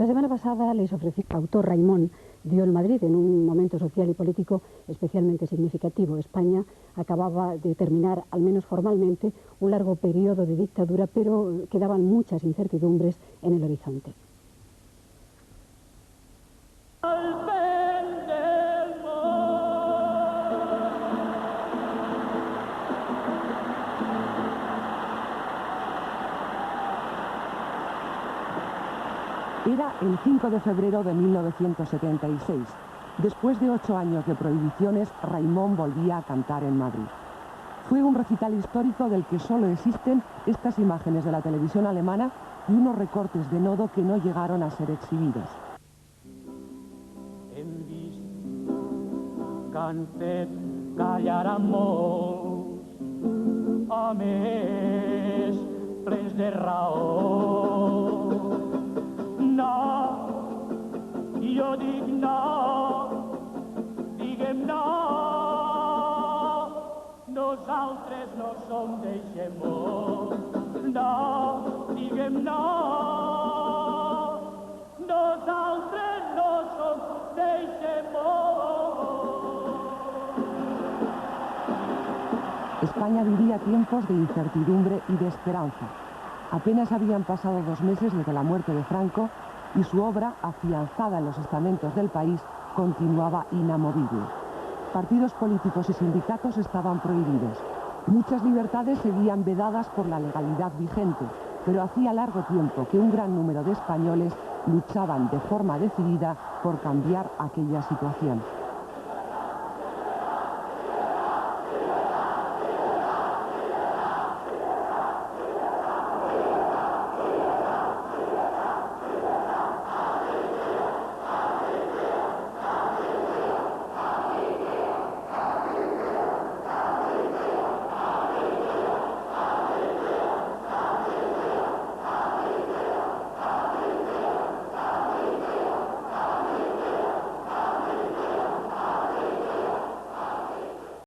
La semana pasada les ofrecí que el autor Raimon dio en Madrid en un momento social y político especialmente significativo. España acababa de terminar, al menos formalmente, un largo periodo de dictadura, pero quedaban muchas incertidumbres en el horizonte. Era el 5 de febrero de 1976. Después de 8 años de prohibiciones, Raimon volvía a cantar en Madrid. Fue un recital histórico del que solo existen estas imágenes de la televisión alemana y unos recortes de Nodo que no llegaron a ser exhibidos. Hem vist que han fet callar a molts homes plens de raó. No, jo dic no, diguem no, nosaltres no som d'eixemó. No, diguem no, nosaltres no som d'eixemó. España vivía tiempos de incertidumbre y de esperanza. Apenas habían pasado 2 meses desde la muerte de Franco y su obra, afianzada en los estamentos del país, continuaba inamovible. Partidos políticos y sindicatos estaban prohibidos. Muchas libertades seguían vedadas por la legalidad vigente, pero hacía largo tiempo que un gran número de españoles luchaban de forma decidida por cambiar aquella situación.